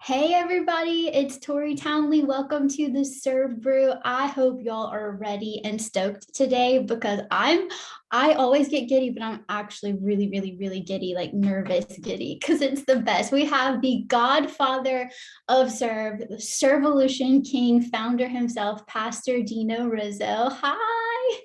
Hey everybody, it's Tori Townley. Welcome to the Serve Brew. I hope y'all are ready and stoked today because I always get giddy, but I'm actually really giddy, like nervous giddy, because it's the best. We have the godfather of Serve, the Servolution King, founder himself, Pastor Dino Rizzo. Hi.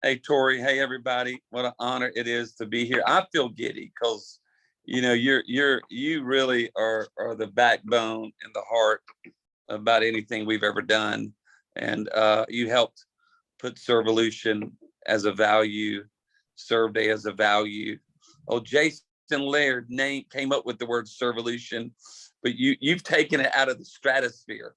Hey, Tori. Hey, everybody. What an honor it is to be here. I feel giddy because, you really are the backbone and the heart about anything we've ever done. And you helped put Servolution as a value, Serve Day as a value. Oh, Jason Laird came up with the word Servolution, but you've taken it out of the stratosphere.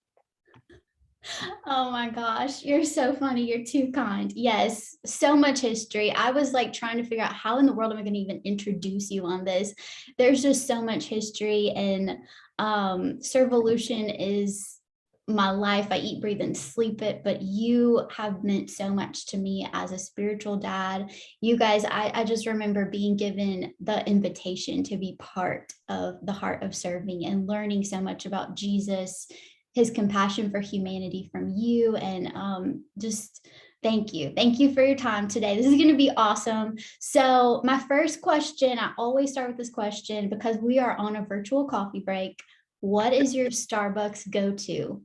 Oh my gosh, you're so funny. You're too kind. Yes, so much history. I was like trying to figure out how in the world am I going to even introduce you on this. There's just so much history, and Servolution is my life. I eat, breathe, and sleep it. But you have meant so much to me as a spiritual dad. You guys, I just remember being given the invitation to be part of the heart of serving and learning so much about Jesus, his compassion for humanity from you, and just thank you for your time today. This is going to be awesome. So my first question, I always start with this question because we are on a virtual coffee break. What is your Starbucks go-to?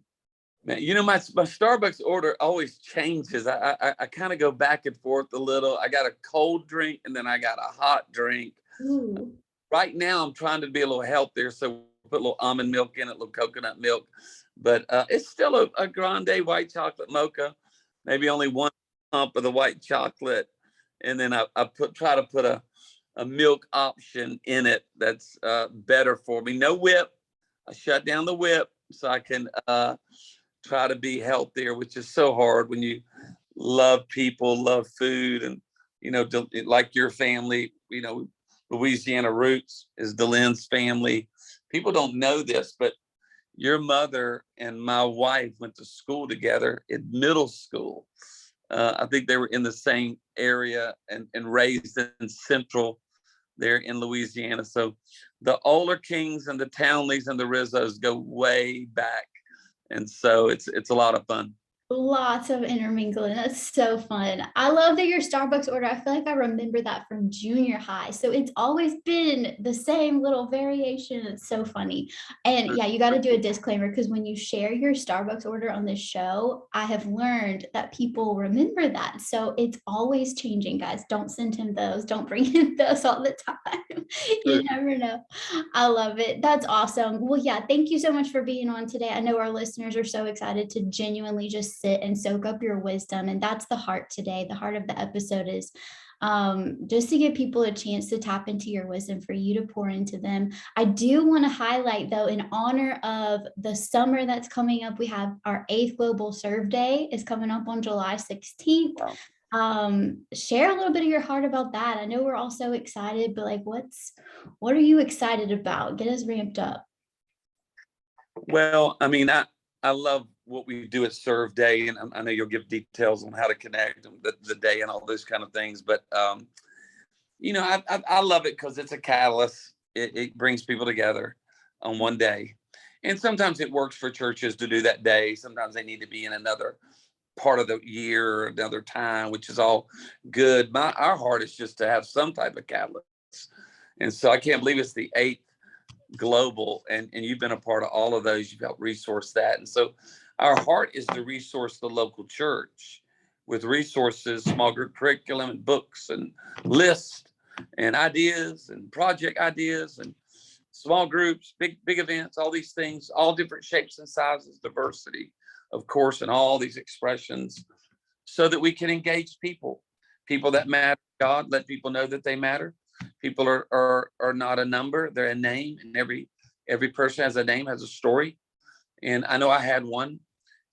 Man, my Starbucks order always changes. I kind of go back and forth a little. I got a cold drink and then I got a hot drink. Ooh. Right now, I'm trying to be a little healthier, so put a little almond milk in it, a little coconut milk. But it's still a grande white chocolate mocha, maybe only one pump of the white chocolate, and then I try to put a milk option in it that's better for me. No whip. I shut down the whip so I can try to be healthier, which is so hard when you love people, love food, and like your family, Louisiana roots is Delenn's family. People don't know this, but your mother and my wife went to school together in middle school. I think they were in the same area and raised in Central there in Louisiana. So the Oler Kings and the Townleys and the Rizzos go way back. And so it's a lot of fun. Lots of intermingling. That's so fun. I love that your Starbucks order. I feel like I remember that from junior high. So it's always been the same little variation. It's so funny. And yeah, you got to do a disclaimer because when you share your Starbucks order on this show, I have learned that people remember that. So it's always changing, guys. Don't send him those. Don't bring him those all the time. You never know. I love it. That's awesome. Well, yeah, thank you so much for being on today. I know our listeners are so excited to genuinely just sit and soak up your wisdom. And that's the heart today. The heart of the episode is just to give people a chance to tap into your wisdom, for you to pour into them. I do want to highlight, though, in honor of the summer that's coming up, we have our 8th Global Serve Day is coming up on July 16th. Share a little bit of your heart about that. I know we're all so excited, but like, what are you excited about? Get us ramped up. Well, I mean, I love what we do at Serve Day, and I know you'll give details on how to connect the day and all those kind of things. But I love it because it's a catalyst. It brings people together on one day, and sometimes it works for churches to do that day. Sometimes they need to be in another part of the year or another time, which is all good. Our heart is just to have some type of catalyst, and so I can't believe it's the 8th global, and you've been a part of all of those. You've helped resource that, and so our heart is to resource the local church with resources, small group curriculum, and books, and lists, and ideas, and project ideas, and small groups, big events, all these things, all different shapes and sizes, diversity, of course, and all these expressions, so that we can engage people that matter. God, let people know that they matter. People are not a number; they're a name, and every person has a name, has a story. And I know I had one,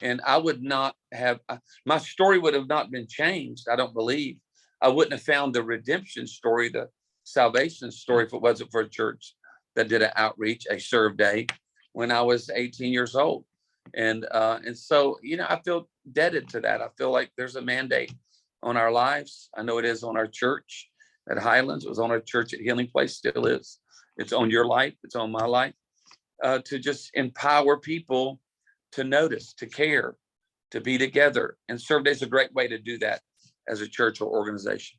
and I would not have, my story would have not been changed. I don't believe I wouldn't have found the redemption story, the salvation story, if it wasn't for a church that did an outreach, a Serve Day, when I was 18 years old. And so, I feel indebted to that. I feel like there's a mandate on our lives. I know it is on our church at Highlands. It was on our church at Healing Place, still is. It's on your life. It's on my life. to just empower people to notice, to care, to be together. And Serve Day is a great way to do that as a church or organization.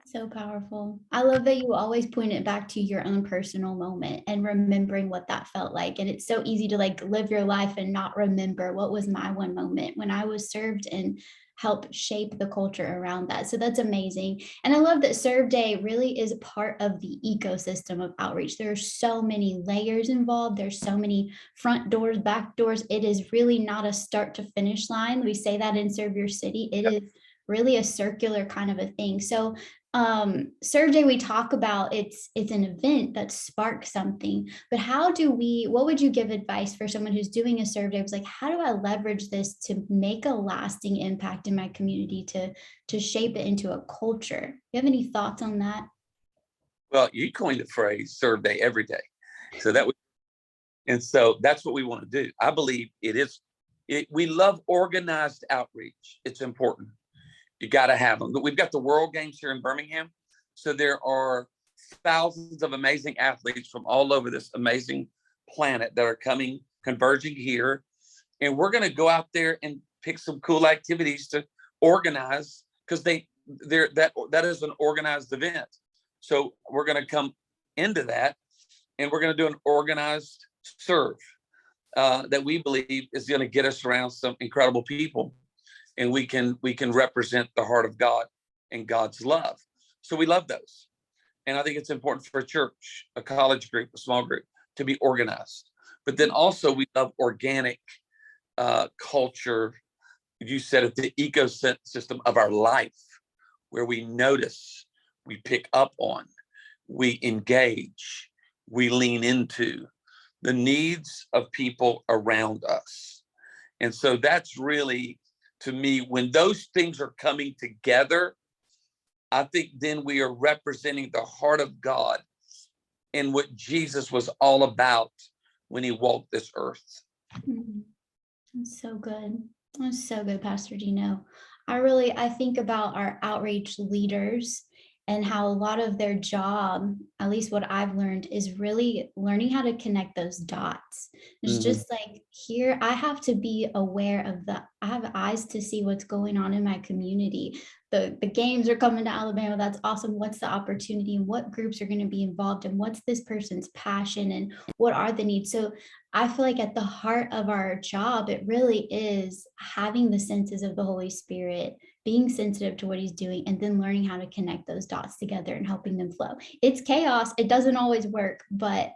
So powerful. I love that you always point it back to your own personal moment and remembering what that felt like. And it's so easy to like live your life and not remember what was my one moment when I was served, and help shape the culture around that. So that's amazing. And I love that Serve Day really is part of the ecosystem of outreach. There are so many layers involved. There's so many front doors, back doors. It is really not a start to finish line. We say that in Serve Your City. It is really a circular kind of a thing. So Serve Day, we talk about it's an event that sparks something, but what would you give advice for someone who's doing a Serve Day? It's like, how do I leverage this to make a lasting impact in my community, to shape it into a culture? You have any thoughts on that? Well, you coined the phrase Serve Day every day. So that's what we want to do. I believe we love organized outreach. It's important. You got to have them. But we've got the World Games here in Birmingham. So there are thousands of amazing athletes from all over this amazing planet that are converging here. And we're going to go out there and pick some cool activities to organize, because that is an organized event. So we're going to come into that, and we're going to do an organized serve that we believe is going to get us around some incredible people. And we can represent the heart of God and God's love. So we love those. And I think it's important for a church, a college group, a small group, to be organized. But then also we love organic culture. You said it, the ecosystem of our life, where we notice, we pick up on, we engage, we lean into the needs of people around us. And so that's really, to me, when those things are coming together, I think then we are representing the heart of God and what Jesus was all about when he walked this earth. That's so good. That's so good, Pastor Dino. I think about our outreach leaders and how a lot of their job, at least what I've learned, is really learning how to connect those dots. It's just like, here, I have to be aware of I have eyes to see what's going on in my community. The games are coming to Alabama. That's awesome. What's the opportunity, and what groups are going to be involved, and what's this person's passion, and what are the needs? So I feel like at the heart of our job, it really is having the senses of the Holy Spirit, being sensitive to what he's doing, and then learning how to connect those dots together and helping them flow. It's chaos. It doesn't always work, but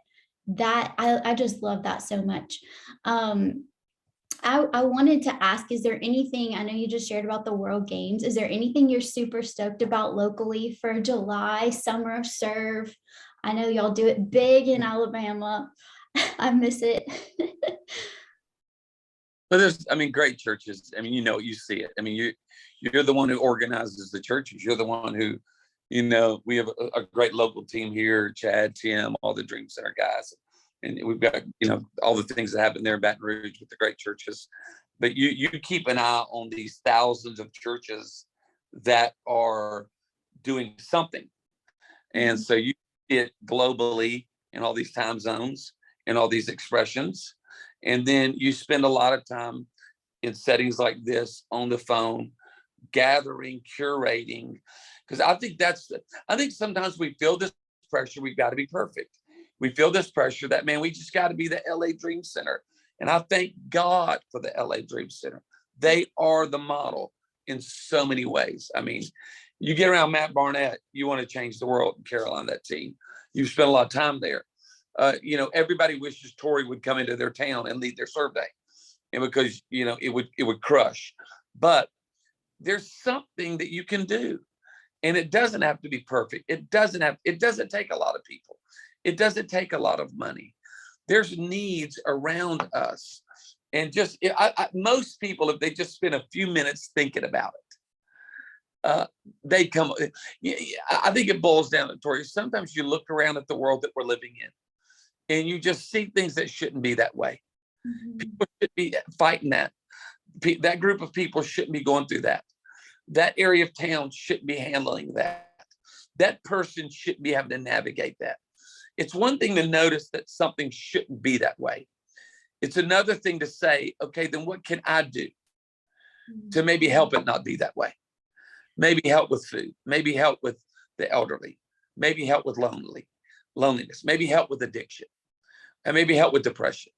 I just love that so much. I wanted to ask, is there anything, I know you just shared about the World Games, is there anything you're super stoked about locally for July, Summer of Serve? I know y'all do it big in Alabama. I miss it. But there's, great churches. You see it. You're the one who organizes the churches. You're the one who, we have a great local team here, Chad, Tim, all the Dream Center guys. And we've got, all the things that happen there in Baton Rouge with the great churches. But you keep an eye on these thousands of churches that are doing something. And so you see it globally in all these time zones and all these expressions. And then you spend a lot of time in settings like this on the phone, gathering, curating. Because I think sometimes we feel this pressure, we've got to be perfect. We feel this pressure that, man, we just got to be the LA Dream Center. And I thank God for the LA Dream Center. They are the model in so many ways. You get around Matt Barnett, you want to change the world in Carolina, that team. You've spent a lot of time there. Everybody wishes Tory would come into their town and lead their Serve Day. And because, it would crush. But there's something that you can do. And it doesn't have to be perfect. It doesn't take a lot of people. It doesn't take a lot of money. There's needs around us. And just, most people, if they just spend a few minutes thinking about it, they come. I think it boils down to, Tori, sometimes you look around at the world that we're living in, and you just see things that shouldn't be that way. People should be fighting that. That group of people shouldn't be going through that. That area of town shouldn't be handling that. That person shouldn't be having to navigate that. It's one thing to notice that something shouldn't be that way. It's another thing to say, okay, then what can I do to maybe help it not be that way? Maybe help with food, maybe help with the elderly, maybe help with loneliness, maybe help with addiction, and maybe help with depression,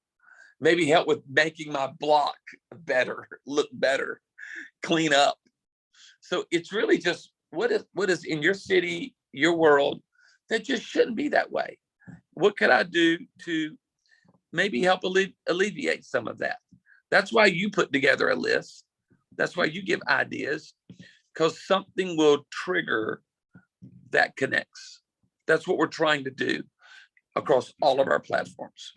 maybe help with making my block better, look better, clean up. So it's really just what is in your city, your world, that just shouldn't be that way. What could I do to maybe help alleviate some of that? That's why you put together a list. That's why you give ideas, because something will trigger that connects. That's what we're trying to do across all of our platforms.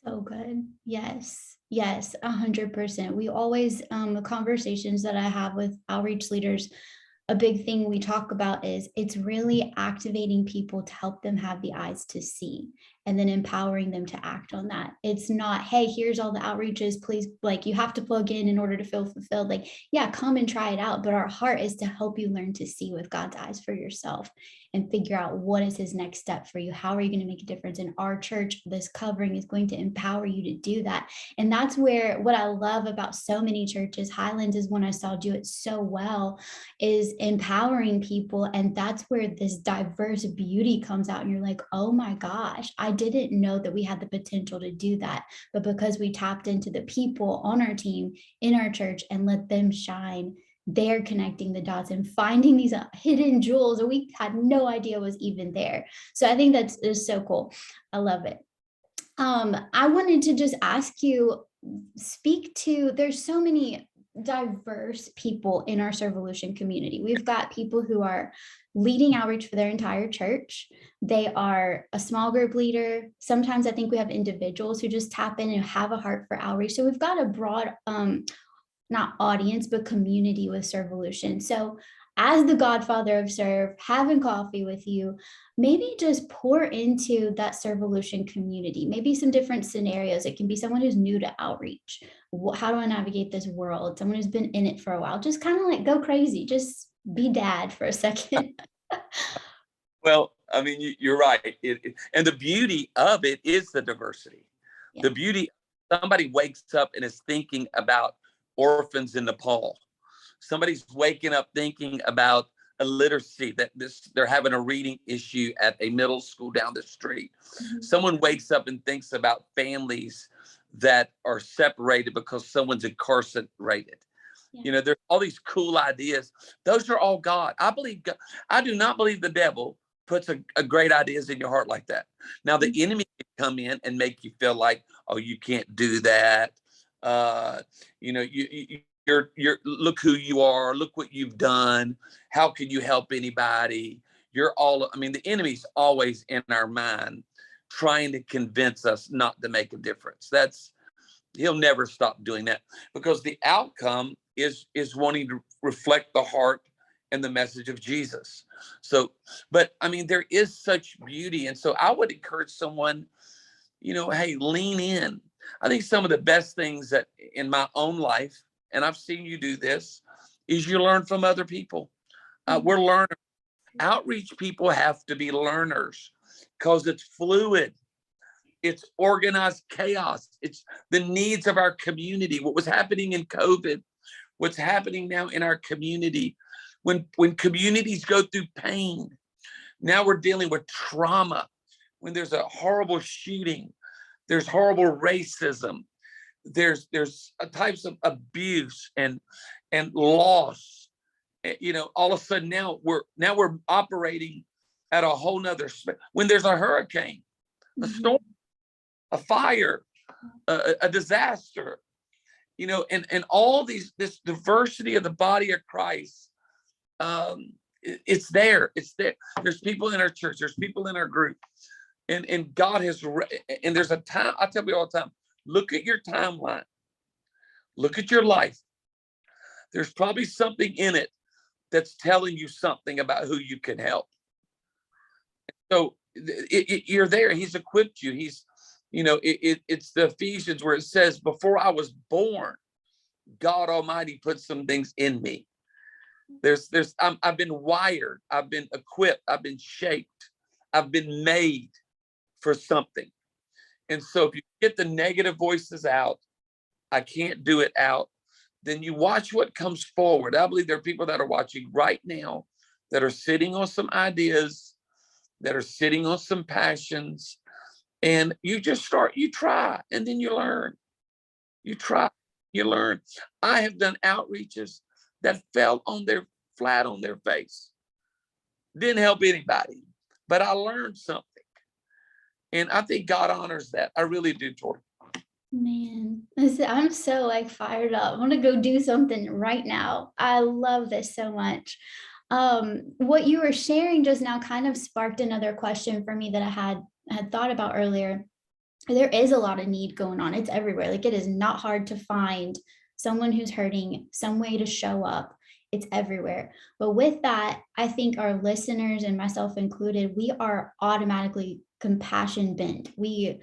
So good. Yes. Yes. 100%. We always, the conversations that I have with outreach leaders, a big thing we talk about is it's really activating people to help them have the eyes to see and then empowering them to act on that. It's not, hey, here's all the outreaches, please, like you have to plug in order to feel fulfilled. Like, yeah, come and try it out. But our heart is to help you learn to see with God's eyes for yourself and figure out what is his next step for you. How are you going to make a difference? In our church, this covering is going to empower you to do that. And that's where what I love about so many churches, Highlands is one I saw do it so well, is empowering people. And that's where this diverse beauty comes out. And you're like, oh my gosh, I didn't know that we had the potential to do that. But because we tapped into the people on our team, in our church, and let them shine, they're connecting the dots and finding these hidden jewels that we had no idea was even there. So I think that's is so cool. I love it. I wanted to just ask you, speak to, there's so many diverse people in our Servolution community. We've got people who are leading outreach for their entire church. They are a small group leader. Sometimes I think we have individuals who just tap in and have a heart for outreach. So we've got a broad, not audience, but community with Servolution. So as the godfather of Serve, having coffee with you, maybe just pour into that Servolution community, maybe some different scenarios. It can be someone who's new to outreach. How do I navigate this world? Someone who's been in it for a while, just kind of like go crazy, just be dad for a second. Well, I mean, you're right. And the beauty of it is the diversity. Yeah. The beauty, somebody wakes up and is thinking about orphans in Nepal. Somebody's waking up thinking about illiteracy, that they're having a reading issue at a middle school down the street. Mm-hmm. Someone wakes up and thinks about families that are separated because someone's incarcerated. Yeah. You know, there's all these cool ideas. Those are all God. I believe God. I do not believe the devil puts a great ideas in your heart like that. Now, the enemy can come in and make you feel like, oh, you can't do that. You know, you're look who you are, look what you've done. How can you help anybody? I mean, the enemy's always in our mind trying to convince us not to make a difference. He'll never stop doing that, because the outcome is wanting to reflect the heart and the message of Jesus. So, but I mean, there is such beauty. And so I would encourage someone, you know, hey, lean in. I think some of the best things that in my own life, and I've seen you do this, is you learn from other people. We're learners. Outreach people have to be learners because it's fluid. It's organized chaos. It's the needs of our community. What was happening in COVID, what's happening now in our community. When communities go through pain, now we're dealing with trauma. When there's a horrible shooting, there's horrible racism, there's types of abuse and loss. You know, all of a sudden now we're operating at a whole nother when there's a hurricane, a storm, a fire, a disaster, you know, and all this diversity of the body of Christ. It's there. There's people in our church, there's people in our group, and God has, and there's a time, I tell you all the time, look at your timeline, look at your life. There's probably something in it that's telling you something about who you can help. So you're there. He's equipped you. He's, you know, it's the Ephesians where it says, before I was born, God Almighty put some things in me. I've been wired, I've been equipped, I've been shaped, I've been made. for something. And so if you get the negative voices out, I can't do it out, then you watch what comes forward. I believe there are people that are watching right now that are sitting on some ideas, that are sitting on some passions, and you just start, you try, and then you learn. You try, you learn. I have done outreaches that fell on their flat on their face. Didn't help anybody, but I learned something. And I think God honors that. I really do, Tori. Man, I'm so like fired up. I want to go do something right now. I love this so much. What you were sharing just now kind of sparked another question for me that I had thought about earlier. There is a lot of need going on. It's everywhere. Like, it is not hard to find someone who's hurting, some way to show up. It's everywhere. But with that, I think our listeners and myself included, we are automatically compassion bent. We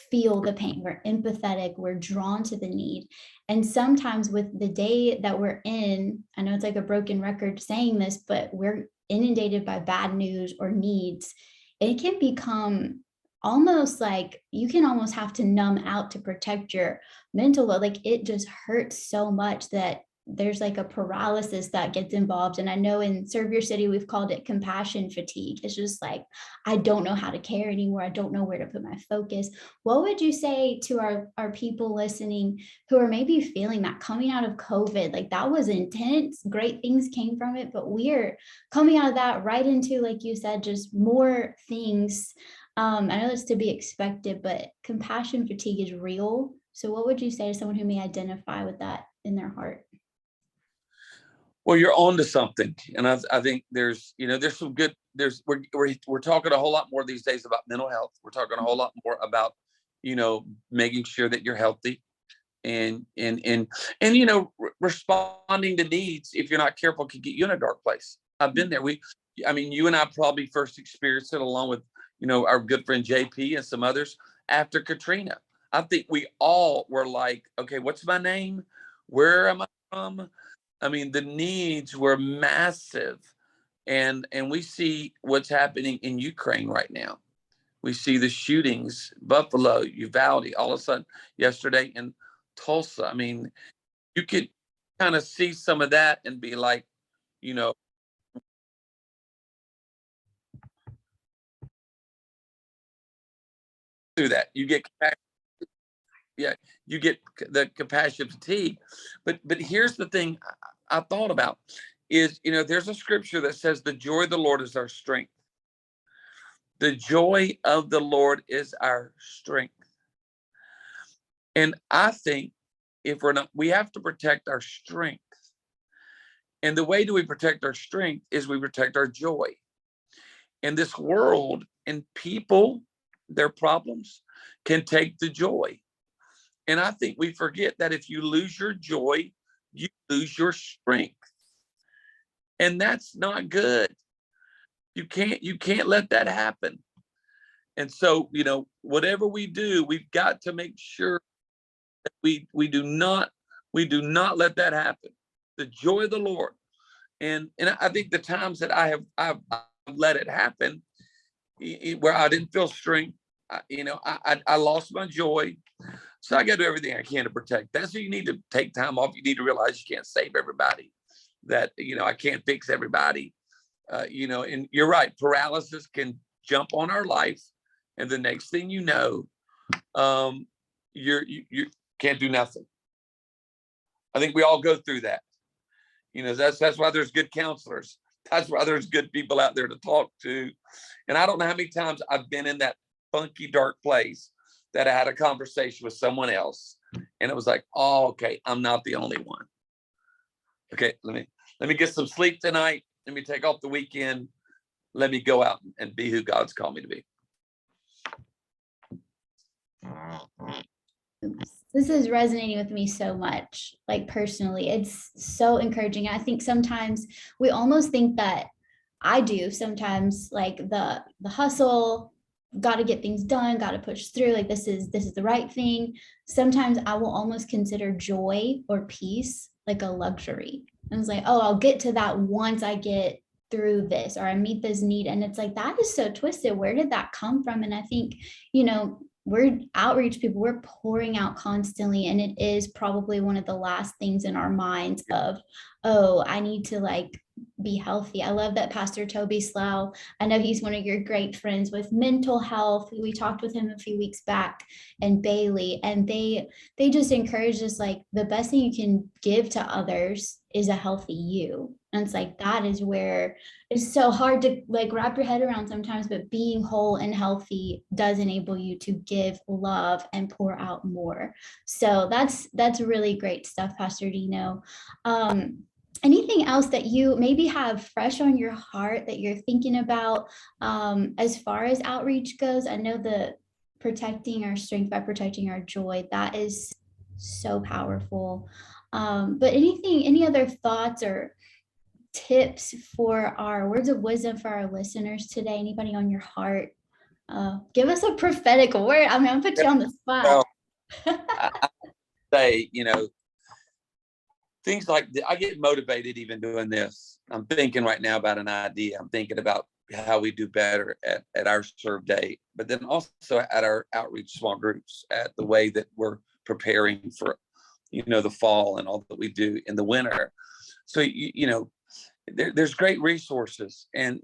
feel the pain. We're empathetic. We're drawn to the need. And sometimes with the day that we're in, I know it's like a broken record saying this, but we're inundated by bad news or needs. It can become almost like you can almost have to numb out to protect your mental load. Like, it just hurts so much that there's like a paralysis that gets involved. And I know in Serve Your City, we've called it compassion fatigue. It's just like, I don't know how to care anymore. I don't know where to put my focus. What would you say to our people listening who are maybe feeling that coming out of COVID? Like, that was intense. Great things came from it, but we're coming out of that right into, like you said, just more things. I know it's to be expected, but compassion fatigue is real. So what would you say to someone who may identify with that in their heart? Well, you're on to something. And I think there's some good, we're talking a whole lot more these days about mental health. We're talking a whole lot more about, making sure that you're healthy and responding to needs, if you're not careful, can get you in a dark place. I've been there. You and I probably first experienced it along with, our good friend JP and some others after Katrina. I think we all were like, okay, what's my name? Where am I from? I mean, the needs were massive. And we see what's happening in Ukraine right now. We see the shootings, Buffalo, Uvalde, all of a sudden yesterday in Tulsa. I mean, you could kind of see some of that and be like, through that. You get the compassion fatigue. But here's the thing I thought about is, there's a scripture that says the joy of the Lord is our strength. The joy of the Lord is our strength. And I think if we have to protect our strength. And the way do we protect our strength is we protect our joy. In this world, and people, their problems can take the joy. And I think we forget that if you lose your joy, you lose your strength. And that's not good. You can't let that happen. And so, whatever we do, we've got to make sure that we do not let that happen. The joy of the Lord. And I think the times that I've let it happen, where I didn't feel strength, I lost my joy. So I got to do everything I can to protect that. So you need to take time off. You need to realize you can't save everybody, that, I can't fix everybody. And you're right. Paralysis can jump on our life. And the next thing you know, you can't do nothing. I think we all go through that. That's why there's good counselors. That's why there's good people out there to talk to. And I don't know how many times I've been in that funky, dark place that I had a conversation with someone else. And it was like, oh, okay, I'm not the only one. Okay, let me get some sleep tonight. Let me take off the weekend. Let me go out and be who God's called me to be. This is resonating with me so much, like personally. It's so encouraging. I think sometimes we almost think that, I do sometimes, like the hustle, got to get things done, got to push through, like this is the right thing. Sometimes I will almost consider joy or peace like a luxury. And it's like, oh, I'll get to that once I get through this, or I meet this need. And it's like, that is so twisted. Where did that come from? And I think, you know, we're outreach people, we're pouring out constantly. And it is probably one of the last things in our minds of, oh, I need to like be healthy. I love that Pastor Toby Slough, I know he's one of your great friends with mental health. We talked with him a few weeks back, and Bailey, and they just encourage us like the best thing you can give to others is a healthy you. And it's like that is where it's so hard to like wrap your head around sometimes, but being whole and healthy does enable you to give love and pour out more. So that's really great stuff, Pastor Dino. Anything else that you maybe have fresh on your heart that you're thinking about as far as outreach goes? I know the protecting our strength by protecting our joy, that is so powerful. But any other thoughts or tips for our words of wisdom for our listeners today? Anybody on your heart? Give us a prophetic word. I mean, I'll put you on the spot. Well, I say, things like I get motivated even doing this. I'm thinking right now about an idea. I'm thinking about how we do better at our serve day, but then also at our outreach small groups, at the way that we're preparing for, the fall and all that we do in the winter. So, there's great resources, and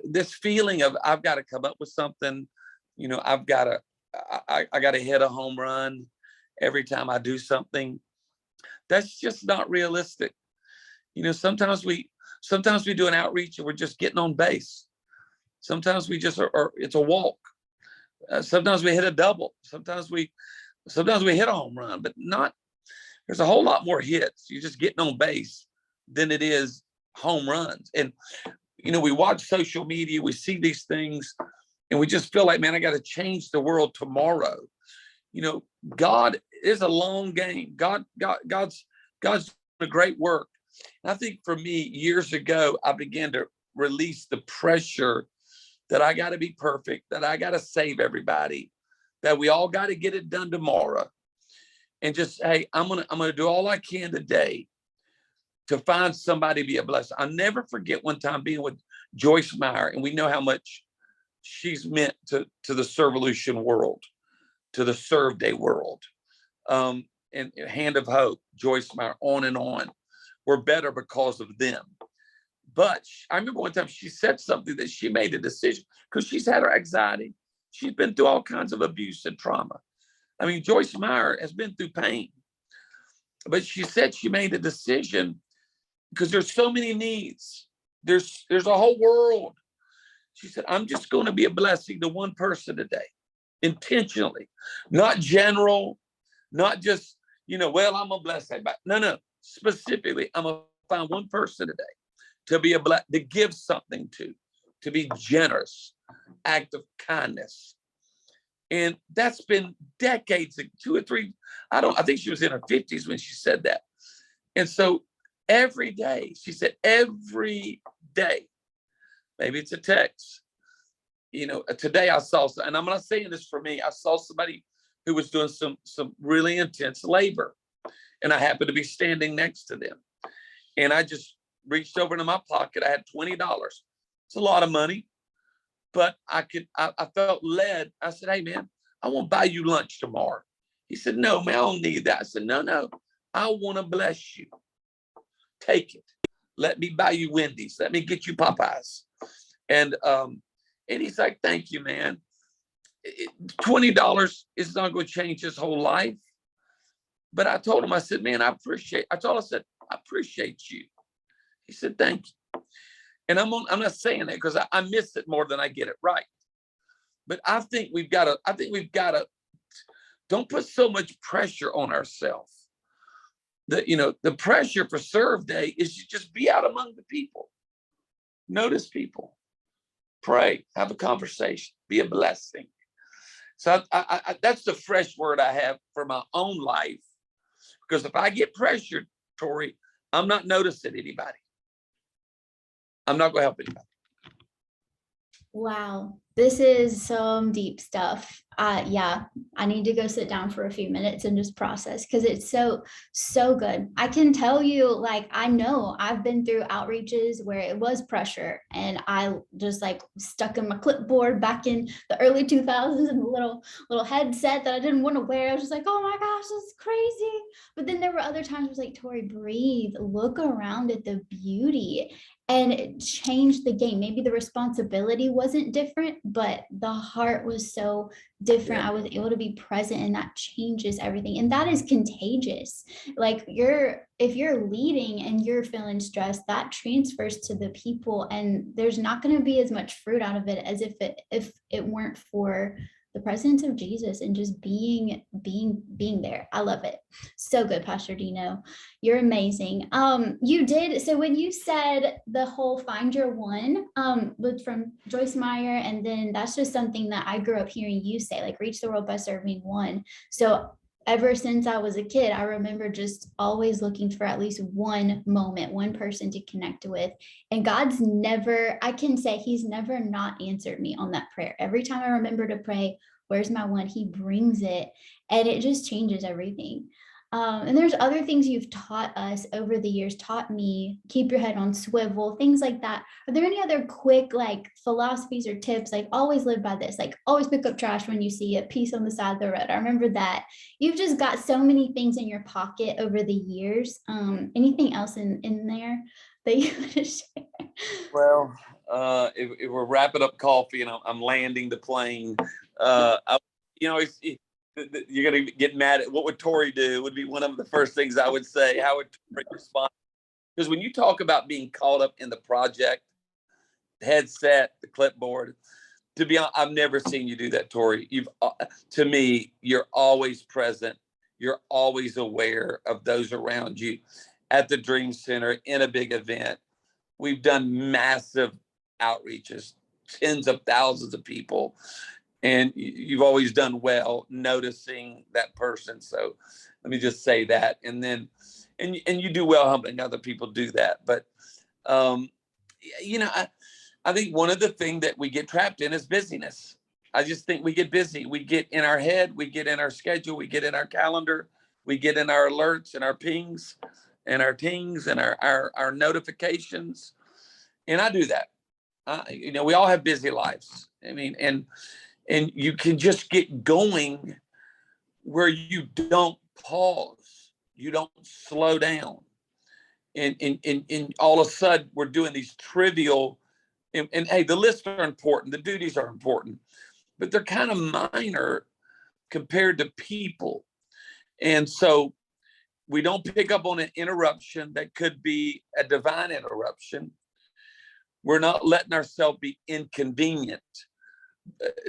this feeling of I've got to come up with something, I've got to, I got to hit a home run every time I do something. That's just not realistic. Sometimes we do an outreach and we're just getting on base. Sometimes we just are it's a walk. Sometimes we hit a double. Sometimes we hit a home run, but there's a whole lot more hits. You're just getting on base than it is home runs. And, we watch social media, we see these things, and we just feel like, man, I got to change the world tomorrow. God is a long game. God's doing a great work. And I think for me, years ago, I began to release the pressure that I got to be perfect, that I got to save everybody, that we all got to get it done tomorrow. And just, hey, I'm gonna do all I can today to find somebody to be a blessing. I'll never forget one time being with Joyce Meyer, and we know how much she's meant to the Servolution world, to the Serve Day world, and Hand of Hope, Joyce Meyer, on and on. We're better because of them. But I remember one time she said something that she made a decision because she's had her anxiety. She's been through all kinds of abuse and trauma. I mean, Joyce Meyer has been through pain. But she said she made a decision because there's so many needs. There's a whole world. She said, I'm just going to be a blessing to one person today, intentionally, not general, not just, well, I'm going to bless everybody. No, specifically, I'm going to find one person today to be to give something to be generous, act of kindness. And that's been decades, 2 or 3. I think she was in her 50s when she said that. And so every day, she said, every day, maybe it's a text. Today I saw, and I'm not saying this for me, I saw somebody who was doing some really intense labor, and I happened to be standing next to them. And I just reached over into my pocket. I had $20. It's a lot of money, but I felt led. I said, hey man, I want to buy you lunch tomorrow. He said, no, man, I don't need that. I said, no, I want to bless you. Take it. Let me buy you Wendy's. Let me get you Popeyes. And he's like, thank you, man. $20 is not going to change his whole life. But I told him, I said, man, I appreciate you. He said, thank you. And I'm not saying that because I miss it more than I get it right. But I think we've got to don't put so much pressure on ourselves. The pressure for Serve Day is to just be out among the people. Notice people. Pray, have a conversation, be a blessing. So I that's the fresh word I have for my own life. Because if I get pressured, Tori, I'm not noticing anybody. I'm not going to help anybody. Wow. This is some deep stuff. Yeah, I need to go sit down for a few minutes and just process because it's so good. I can tell you, like, I know I've been through outreaches where it was pressure and I just like stuck in my clipboard back in the early 2000s and the little headset that I didn't want to wear. I was just like, oh my gosh, this is crazy. But then there were other times I was like, Tori, breathe, look around at the beauty, and it changed the game. Maybe the responsibility wasn't different, but the heart was so different. Yeah. I was able to be present, and that changes everything. And that is contagious. Like if you're leading and you're feeling stressed, that transfers to the people, and there's not going to be as much fruit out of it as if it weren't for the presence of Jesus and just being there. I love it. So good, Pastor Dino. You're amazing. You did, so when you said the whole find your one, was from Joyce Meyer, and then that's just something that I grew up hearing you say, like reach the world by serving one. So ever since I was a kid, I remember just always looking for at least one moment, one person to connect with. And God's never, I can say he's never not answered me on that prayer. Every time I remember to pray, where's my one? He brings it, and it just changes everything. And there's other things you've taught us over the years, taught me, keep your head on swivel, things like that. Are there any other quick like philosophies or tips? Like always live by this, like always pick up trash when you see it, peace on the side of the road. I remember that. You've just got so many things in your pocket over the years. Anything else in there that you want to share? Well, if we're wrapping up coffee and I'm landing the plane, I, you're going to get mad at what would Tori do would be one of the first things I would say. How would Tori respond? Because when you talk about being caught up in the project, the headset, the clipboard, to be honest, I've never seen you do that, Tori. To me, you're always present. You're always aware of those around you at the Dream Center in a big event. We've done massive outreaches, tens of thousands of people, and you've always done well noticing that person. So let me just say that. And then, and you do well helping other people do that. But, um, I think one of the things that we get trapped in is busyness. I just think we get busy. We get in our head, we get in our schedule, we get in our calendar, we get in our alerts and our pings and our tings and our notifications. And I do that. We all have busy lives. I mean, and you can just get going where you don't pause, you don't slow down. And all of a sudden we're doing these trivial, and hey, the lists are important, the duties are important, but they're kind of minor compared to people. And so we don't pick up on an interruption that could be a divine interruption. We're not letting ourselves be inconvenient,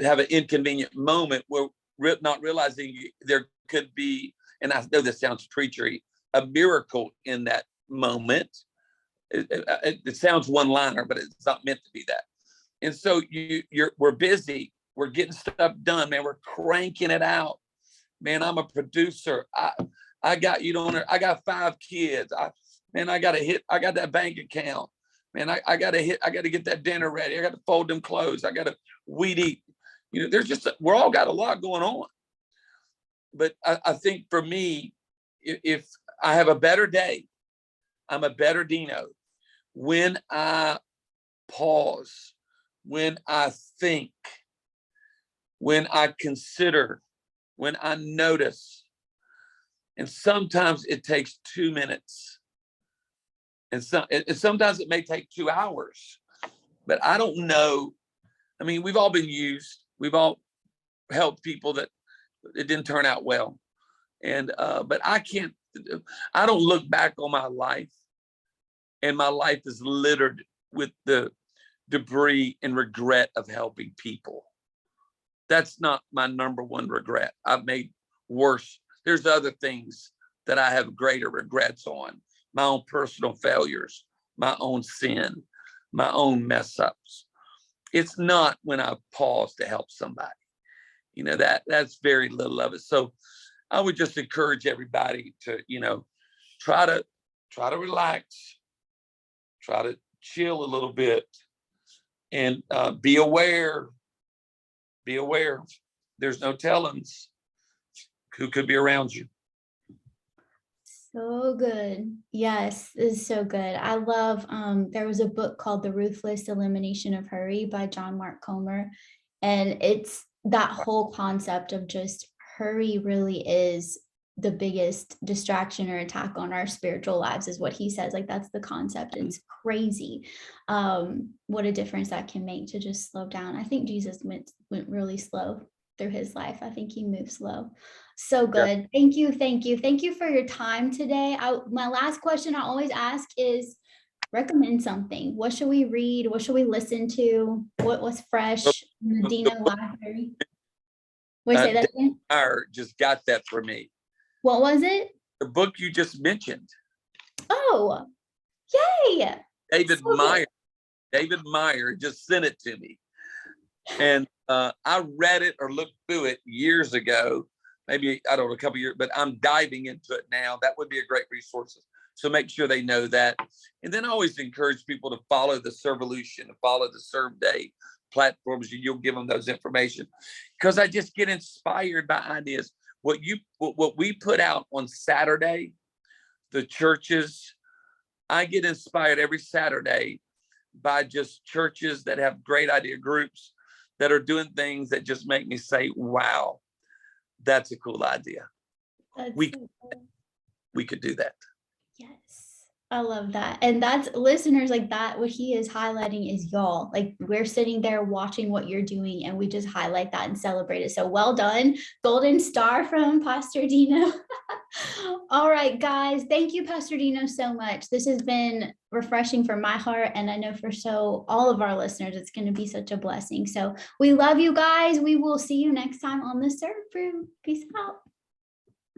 have an inconvenient moment where we're not realizing there could be, and I know this sounds preachery, a miracle in that moment. It sounds one-liner, but it's not meant to be that. And so we're busy, we're getting stuff done, man. We're cranking it out, man. I'm a producer. I got I got 5 kids. I got that bank account, man. I got to get that dinner ready. I got to fold them clothes. I got to weed eat. We're all got a lot going on. But I think for me, if I have a better day, I'm a better Dino when I pause, when I think, when I consider, when I notice. And sometimes it takes 2 minutes. And sometimes it may take 2 hours. But I don't know. I mean, we've all been used. We've all helped people that it didn't turn out well. And but I don't look back on my life, and my life is littered with the debris and regret of helping people. That's not my number one regret. I've made worse. There's other things that I have greater regrets on. My own personal failures, my own sin, my own mess ups. It's not when I pause to help somebody. That's very little of it. So I would just encourage everybody to, try to relax, try to chill a little bit, and be aware be aware. There's no telling who could be around you. So good. Yes, this is so good. I love there was a book called The Ruthless Elimination of Hurry by John Mark Comer. And it's that whole concept of just hurry really is the biggest distraction or attack on our spiritual lives, is what he says. Like, that's the concept. It's crazy. What a difference that can make to just slow down. I think Jesus went really slow through his life. I think he moved slow. So good. Thank you. Thank you. Thank you for your time today. My last question I always ask is, recommend something. What should we read? What should we listen to? What was fresh in the Dino library? Wait, say that again. Meyer just got that for me. What was it? The book you just mentioned. Oh, yay. David Meyer. David Meyer just sent it to me. And I read it or looked through it years ago, maybe, I don't know, a couple years, but I'm diving into it now. That would be a great resource. So make sure they know that. And then I always encourage people to follow the Servolution, to follow the Serve Day platforms. You'll give them those information, because I just get inspired by ideas. What we put out on Saturday, the churches, I get inspired every Saturday by just churches that have great idea groups that are doing things that just make me say, wow, that's a cool idea. We could do that. Yes, I love that. And that's, listeners, like that, what he is highlighting is y'all. Like, we're sitting there watching what you're doing, and we just highlight that and celebrate it. So well done. Golden star from Pastor Dino. All right, guys. Thank you, Pastor Dino, so much. This has been refreshing for my heart, and I know for all of our listeners, it's going to be such a blessing. So we love you guys. We will see you next time on the Serve Room. Peace out.